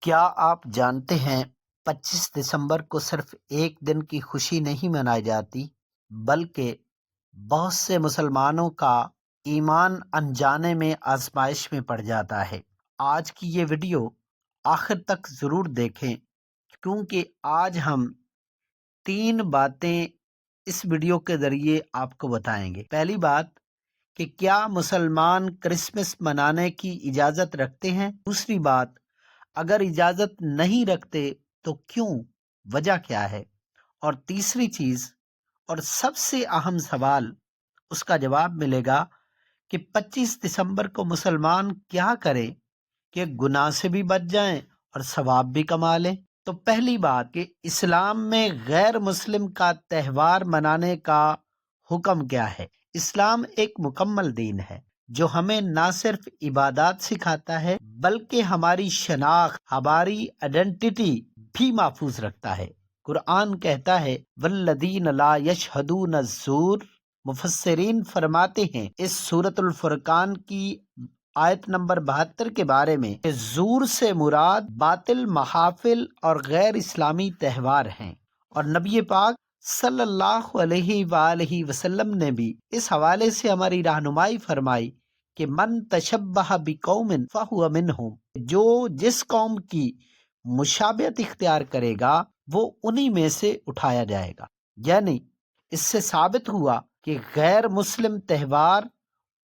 کیا آپ جانتے ہیں 25 دسمبر کو صرف ایک دن کی خوشی نہیں منائی جاتی بلکہ بہت سے مسلمانوں کا ایمان انجانے میں آزمائش میں پڑ جاتا ہے۔ آج کی یہ ویڈیو آخر تک ضرور دیکھیں کیونکہ آج ہم 3 باتیں اس ویڈیو کے ذریعے آپ کو بتائیں گے۔ پہلی بات کہ کیا مسلمان کرسمس منانے کی اجازت رکھتے ہیں؟ دوسری بات، اگر اجازت نہیں رکھتے تو کیوں، وجہ کیا ہے؟ اور تیسری چیز اور سب سے اہم سوال، اس کا جواب ملے گا کہ 25 دسمبر کو مسلمان کیا کرے کہ گناہ سے بھی بچ جائیں اور ثواب بھی کما لیں۔ تو پہلی بات کہ اسلام میں غیر مسلم کا تہوار منانے کا حکم کیا ہے؟ اسلام ایک مکمل دین ہے جو ہمیں نہ صرف عبادات سکھاتا ہے بلکہ ہماری شناخت، ہماری آئیڈینٹی بھی محفوظ رکھتا ہے۔ قرآن کہتا ہے والذین لا یشہدون الزور۔ مفسرین فرماتے ہیں اس سورۃ الفرقان کی آیت نمبر 72 کے بارے میں کہ زور سے مراد باطل محافل اور غیر اسلامی تہوار ہیں، اور نبی پاک صلی اللہ علیہ وآلہ وسلم نے بھی اس حوالے سے ہماری رہنمائی فرمائی کہ من تشبہ بقوم فہو منہم، جو جس قوم کی مشابہت اختیار کرے گا وہ انہی میں سے اٹھایا جائے گا۔ یعنی اس سے ثابت ہوا کہ غیر مسلم تہوار،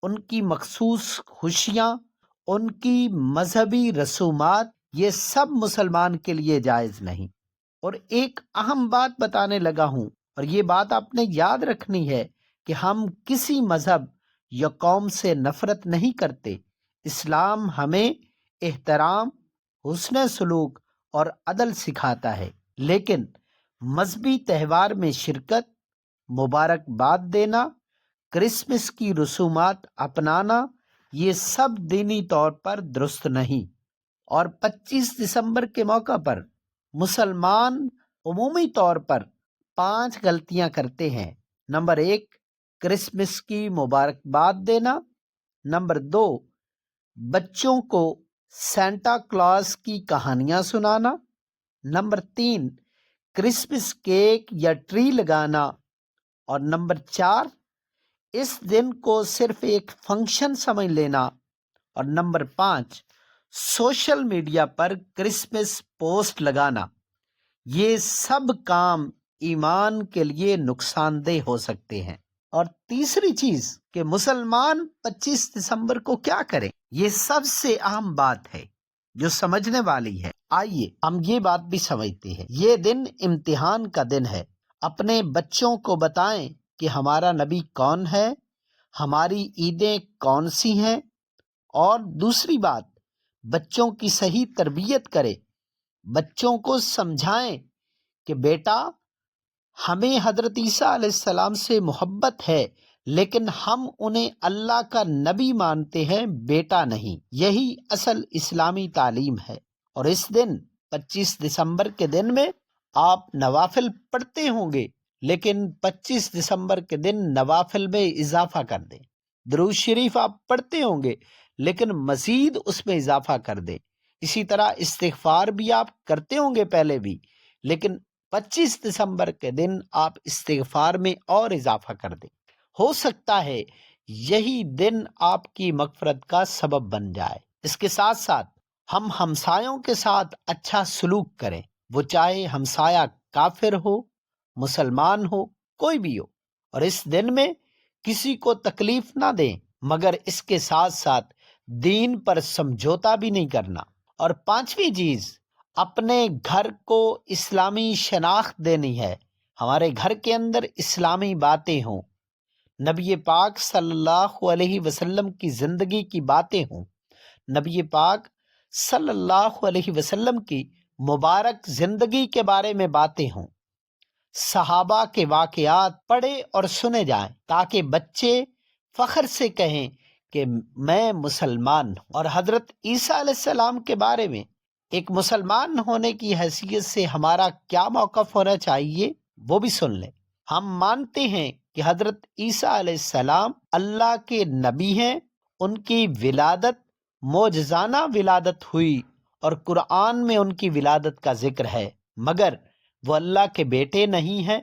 ان کی مخصوص خوشیاں، ان کی مذہبی رسومات، یہ سب مسلمان کے لیے جائز نہیں۔ اور ایک اہم بات بتانے لگا ہوں، اور یہ بات آپ نے یاد رکھنی ہے کہ ہم کسی مذہب یا قوم سے نفرت نہیں کرتے۔ اسلام ہمیں احترام، حسن سلوک اور عدل سکھاتا ہے، لیکن مذہبی تہوار میں شرکت، مبارکباد دینا، کرسمس کی رسومات اپنانا، یہ سب دینی طور پر درست نہیں۔ اور 25 دسمبر کے موقع پر مسلمان عمومی طور پر 5 غلطیاں کرتے ہیں۔ نمبر 1، کرسمس کی مبارکباد دینا۔ نمبر 2، بچوں کو سینٹا کلاس کی کہانیاں سنانا۔ نمبر 3، کرسمس کیک یا ٹری لگانا۔ اور نمبر 4، اس دن کو صرف ایک فنکشن سمجھ لینا۔ اور نمبر 5، سوشل میڈیا پر کرسمس پوسٹ لگانا۔ یہ سب کام ایمان کے لیے نقصان دہ ہو سکتے ہیں۔ اور تیسری چیز کہ مسلمان 25 دسمبر کو کیا کریں، یہ سب سے اہم بات ہے جو سمجھنے والی ہے۔ آئیے ہم یہ بات بھی سمجھتے ہیں۔ یہ دن امتحان کا دن ہے۔ اپنے بچوں کو بتائیں کہ ہمارا نبی کون ہے، ہماری عیدیں کون سی ہیں، اور دوسری بات، بچوں کی صحیح تربیت کرے۔ بچوں کو سمجھائیں کہ بیٹا، ہمیں حضرت عیسیٰ علیہ السلام سے محبت ہے لیکن ہم انہیں اللہ کا نبی مانتے ہیں، بیٹا نہیں۔ یہی اصل اسلامی تعلیم ہے۔ اور اس دن 25 دسمبر کے دن میں آپ نوافل پڑھتے ہوں گے، لیکن 25 دسمبر کے دن نوافل میں اضافہ کر دیں۔ درود شریف آپ پڑھتے ہوں گے لیکن مزید اس میں اضافہ کر دیں۔ اسی طرح استغفار بھی آپ کرتے ہوں گے پہلے بھی، لیکن 25 دسمبر کے دن آپ استغفار میں اور اضافہ کر دیں۔ ہو سکتا ہے یہی دن آپ کی مغفرت کا سبب بن جائے۔ اس کے ساتھ ساتھ ہم ہمسایوں کے ساتھ اچھا سلوک کریں، وہ چاہے ہمسایہ کافر ہو، مسلمان ہو، کوئی بھی ہو، اور اس دن میں کسی کو تکلیف نہ دیں، مگر اس کے ساتھ ساتھ دین پر سمجھوتا بھی نہیں کرنا۔ اور 5ویں چیز، اپنے گھر کو اسلامی شناخت دینی ہے۔ ہمارے گھر کے اندر اسلامی باتیں ہوں، نبی پاک صلی اللہ علیہ وسلم کی زندگی کی باتیں ہوں، نبی پاک صلی اللہ علیہ وسلم کی مبارک زندگی کے بارے میں باتیں ہوں، صحابہ کے واقعات پڑھے اور سنے جائیں تاکہ بچے فخر سے کہیں کہ میں مسلمان ہوں۔ اور حضرت عیسیٰ علیہ السلام کے بارے میں ایک مسلمان ہونے کی حیثیت سے ہمارا کیا موقف ہونا چاہیے وہ بھی سن لیں۔ ہم مانتے ہیں کہ حضرت عیسیٰ علیہ السلام اللہ کے نبی ہیں، ان کی ولادت معجزانہ ولادت ہوئی اور قرآن میں ان کی ولادت کا ذکر ہے، مگر وہ اللہ کے بیٹے نہیں ہیں،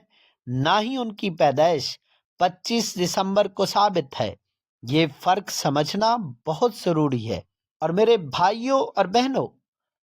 نہ ہی ان کی پیدائش 25 دسمبر کو ثابت ہے۔ یہ فرق سمجھنا بہت ضروری ہے۔ اور میرے بھائیوں اور بہنوں،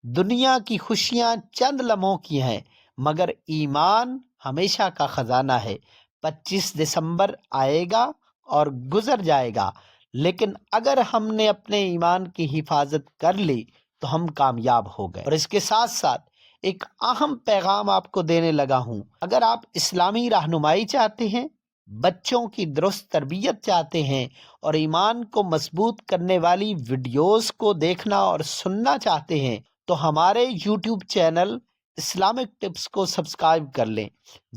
دنیا کی خوشیاں چند لمحوں کی ہیں، مگر ایمان ہمیشہ کا خزانہ ہے۔ 25 دسمبر آئے گا اور گزر جائے گا، لیکن اگر ہم نے اپنے ایمان کی حفاظت کر لی تو ہم کامیاب ہو گئے۔ اور اس کے ساتھ ساتھ ایک اہم پیغام آپ کو دینے لگا ہوں۔ اگر آپ اسلامی رہنمائی چاہتے ہیں، بچوں کی درست تربیت چاہتے ہیں اور ایمان کو مضبوط کرنے والی ویڈیوز کو دیکھنا اور سننا چاہتے ہیں تو ہمارے یوٹیوب چینل اسلامک ٹپس کو سبسکرائب کر لیں،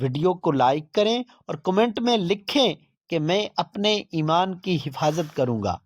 ویڈیو کو لائک کریں اور کمنٹ میں لکھیں کہ میں اپنے ایمان کی حفاظت کروں گا۔